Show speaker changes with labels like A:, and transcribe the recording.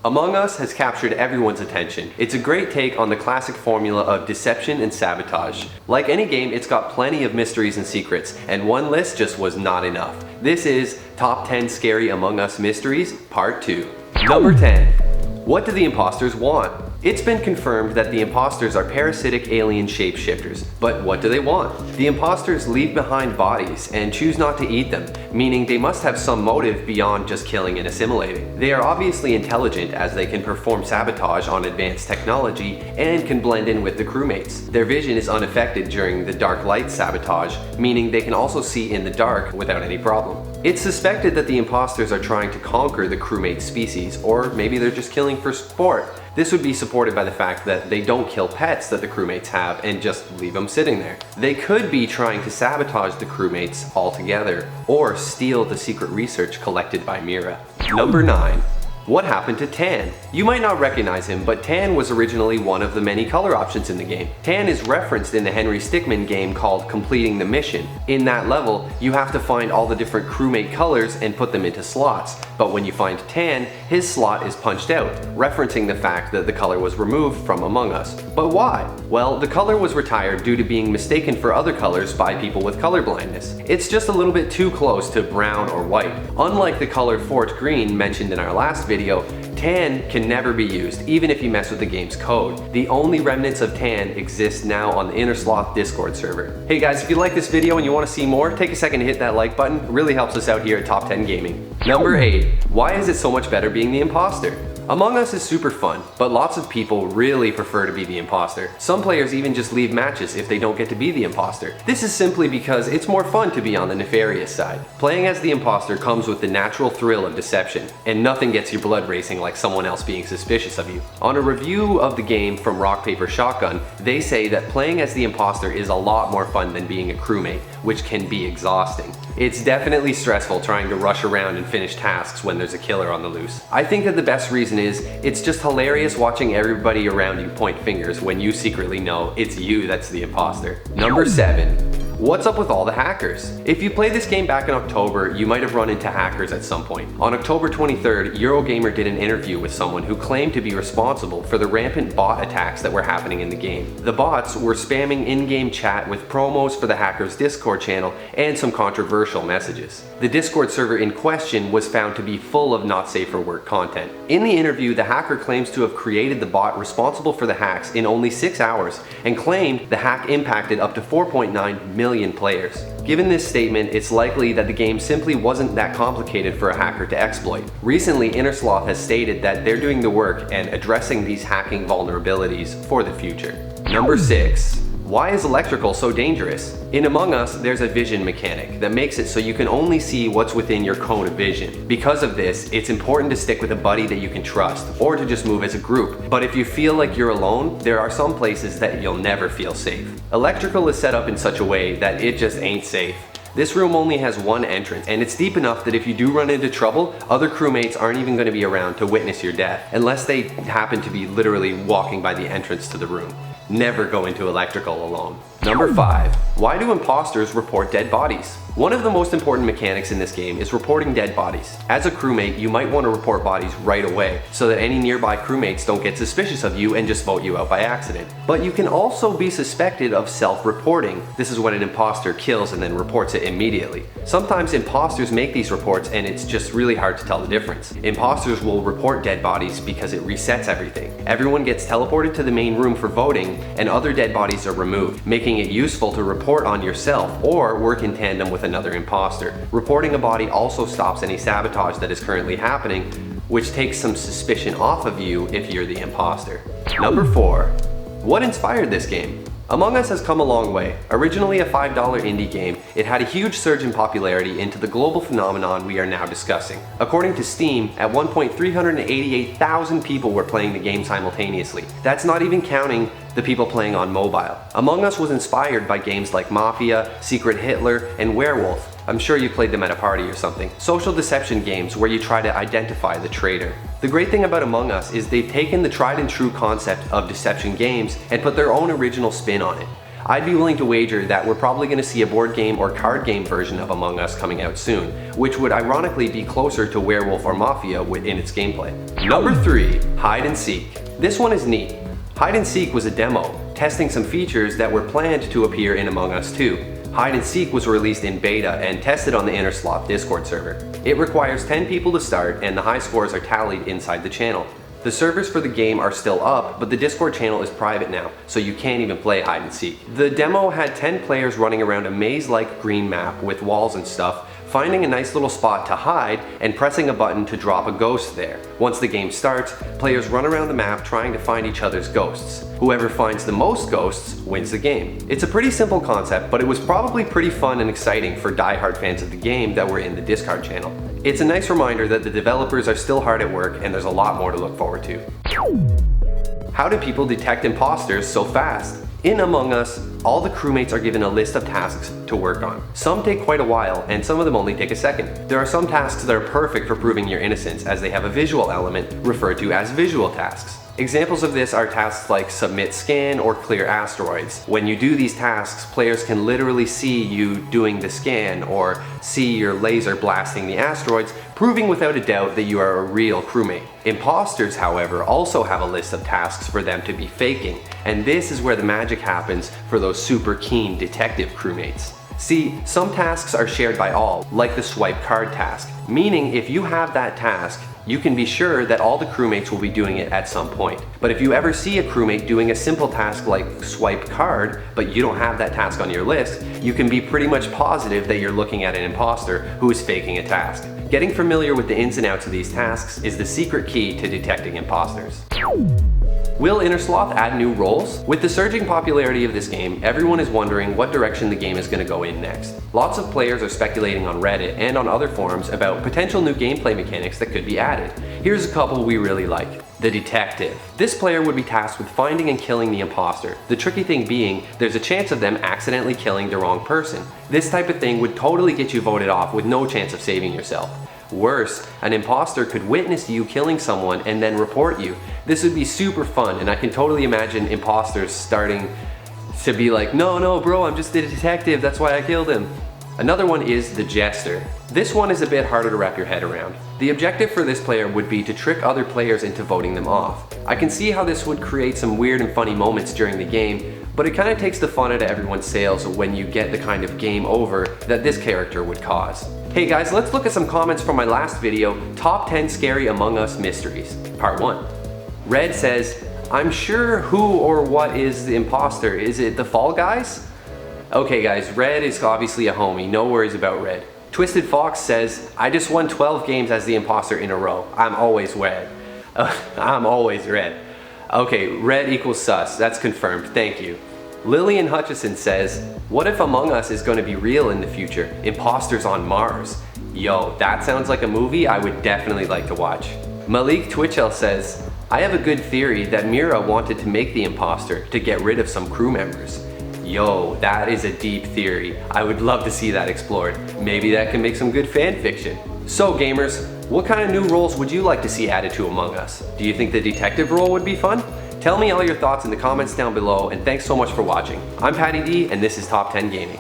A: Among Us has captured everyone's attention. It's a great take on the classic formula of deception and sabotage. Like any game, it's got plenty of mysteries and secrets, and one list just was not enough. This is Top 10 Scary Among Us Mysteries, Part 2. Number 10. What do the imposters want? It's been confirmed that the imposters are parasitic alien shapeshifters, but what do they want? The imposters leave behind bodies and choose not to eat them, meaning they must have some motive beyond just killing and assimilating. They are obviously intelligent as they can perform sabotage on advanced technology and can blend in with the crewmates. Their vision is unaffected during the dark light sabotage, meaning they can also see in the dark without any problem. It's suspected that the imposters are trying to conquer the crewmate species, or maybe they're just killing for sport. This would be supported by the fact that they don't kill pets that the crewmates have and just leave them sitting there. They could be trying to sabotage the crewmates altogether, or steal the secret research collected by Mira. Number 9. What happened to Tan? You might not recognize him, but Tan was originally one of the many color options in the game. Tan is referenced in the Henry Stickmin game called Completing the Mission. In that level, you have to find all the different crewmate colors and put them into slots, but when you find Tan, his slot is punched out, referencing the fact that the color was removed from Among Us. But why? Well, the color was retired due to being mistaken for other colors by people with color blindness. It's just a little bit too close to brown or white. Unlike the color Fort Green mentioned in our last video, Tan can never be used, even if you mess with the game's code. The only remnants of Tan exist now on the InnerSloth Discord server. Hey guys, if you like this video and you want to see more, take a second to hit that like button. It really helps us out here at Top 10 Gaming. Number 8. Why is it so much better being the imposter? Among Us is super fun, but lots of people really prefer to be the imposter. Some players even just leave matches if they don't get to be the imposter. This is simply because it's more fun to be on the nefarious side. Playing as the imposter comes with the natural thrill of deception, and nothing gets your blood racing like someone else being suspicious of you. On a review of the game from Rock Paper Shotgun, they say that playing as the imposter is a lot more fun than being a crewmate, which can be exhausting. It's definitely stressful trying to rush around and finish tasks when there's a killer on the loose. I think that the best reason is it's just hilarious watching everybody around you point fingers when you secretly know it's you that's the imposter. Number 7. What's up with all the hackers? If you played this game back in October, you might have run into hackers at some point. On October 23rd, Eurogamer did an interview with someone who claimed to be responsible for the rampant bot attacks that were happening in the game. The bots were spamming in-game chat with promos for the hackers' Discord channel and some controversial messages. The Discord server in question was found to be full of not safe for work content. In the interview, the hacker claims to have created the bot responsible for the hacks in only 6 hours and claimed the hack impacted up to 4.9 million players. Given this statement, it's likely that the game simply wasn't that complicated for a hacker to exploit. Recently, InnerSloth has stated that they're doing the work and addressing these hacking vulnerabilities for the future. Number 6. Why is electrical so dangerous? In Among Us, there's a vision mechanic that makes it so you can only see what's within your cone of vision. Because of this, it's important to stick with a buddy that you can trust, or to just move as a group. But if you feel like you're alone, there are some places that you'll never feel safe. Electrical is set up in such a way that it just ain't safe. This room only has one entrance, and it's deep enough that if you do run into trouble, other crewmates aren't even going to be around to witness your death, unless they happen to be literally walking by the entrance to the room. Never go into electrical alone. Number 5. Why do imposters report dead bodies? One of the most important mechanics in this game is reporting dead bodies. As a crewmate, you might want to report bodies right away, so that any nearby crewmates don't get suspicious of you and just vote you out by accident. But you can also be suspected of self-reporting. This is when an imposter kills and then reports it immediately. Sometimes imposters make these reports and it's just really hard to tell the difference. Imposters will report dead bodies because it resets everything. Everyone gets teleported to the main room for voting and other dead bodies are removed, making it useful to report on yourself or work in tandem with another imposter. Reporting a body also stops any sabotage that is currently happening, which takes some suspicion off of you if you're the imposter. Number 4. What inspired this game? Among Us has come a long way. Originally a $5 indie game, it had a huge surge in popularity into the global phenomenon we are now discussing. According to Steam, at one point 388,000 people were playing the game simultaneously. That's not even counting the people playing on mobile. Among Us was inspired by games like Mafia, Secret Hitler, and Werewolf. I'm sure you played them at a party or something. Social deception games where you try to identify the traitor. The great thing about Among Us is they've taken the tried and true concept of deception games and put their own original spin on it. I'd be willing to wager that we're probably going to see a board game or card game version of Among Us coming out soon, which would ironically be closer to Werewolf or Mafia in its gameplay. Number 3, Hide and Seek. This one is neat. Hide and Seek was a demo, testing some features that were planned to appear in Among Us 2. Hide and Seek was released in beta and tested on the InnerSloth Discord server. It requires 10 people to start, and the high scores are tallied inside the channel. The servers for the game are still up, but the Discord channel is private now, so you can't even play Hide and Seek. The demo had 10 players running around a maze-like green map with walls and stuff, finding a nice little spot to hide and pressing a button to drop a ghost there. Once the game starts, players run around the map trying to find each other's ghosts. Whoever finds the most ghosts wins the game. It's a pretty simple concept, but it was probably pretty fun and exciting for die-hard fans of the game that were in the Discord channel. It's a nice reminder that the developers are still hard at work and there's a lot more to look forward to. How do people detect imposters so fast? In Among Us, all the crewmates are given a list of tasks to work on. Some take quite a while, and some of them only take a second. There are some tasks that are perfect for proving your innocence, as they have a visual element referred to as visual tasks. Examples of this are tasks like submit scan or clear asteroids. When you do these tasks, players can literally see you doing the scan or see your laser blasting the asteroids, proving without a doubt that you are a real crewmate. Imposters, however, also have a list of tasks for them to be faking, and this is where the magic happens for those super keen detective crewmates. See, some tasks are shared by all, like the swipe card task, meaning if you have that task, you can be sure that all the crewmates will be doing it at some point. But if you ever see a crewmate doing a simple task like swipe card, but you don't have that task on your list, you can be pretty much positive that you're looking at an imposter who is faking a task. Getting familiar with the ins and outs of these tasks is the secret key to detecting imposters. Will InnerSloth add new roles? With the surging popularity of this game, everyone is wondering what direction the game is going to go in next. Lots of players are speculating on Reddit and on other forums about potential new gameplay mechanics that could be added. Here's a couple we really like. The detective. This player would be tasked with finding and killing the imposter. The tricky thing being, there's a chance of them accidentally killing the wrong person. This type of thing would totally get you voted off with no chance of saving yourself. Worse, an imposter could witness you killing someone and then report you. This would be super fun, and I can totally imagine imposters starting to be like, no bro, I'm just a detective, that's why I killed him. Another one is the jester. This one is a bit harder to wrap your head around. The objective for this player would be to trick other players into voting them off. I can see how this would create some weird and funny moments during the game, but it kind of takes the fun out of everyone's sails when you get the kind of game over that this character would cause. Hey guys, let's look at some comments from my last video, Top 10 Scary Among Us Mysteries, Part 1. Red says, I'm sure who or what is the imposter. Is it the Fall Guys? Okay guys, Red is obviously a homie, no worries about Red. Twisted Fox says, I just won 12 games as the imposter in a row. I'm always Red. I'm always Red. Okay, Red equals sus, that's confirmed, thank you. Lillian Hutchison says, what if Among Us is going to be real in the future? Imposters on Mars. Yo, that sounds like a movie I would definitely like to watch. Malik Twitchell says, I have a good theory that Mira wanted to make the imposter to get rid of some crew members. Yo, that is a deep theory. I would love to see that explored. Maybe that can make some good fan fiction. So gamers, what kind of new roles would you like to see added to Among Us? Do you think the detective role would be fun? Tell me all your thoughts in the comments down below, and thanks so much for watching. I'm Patty D, and this is Top 10 Gaming.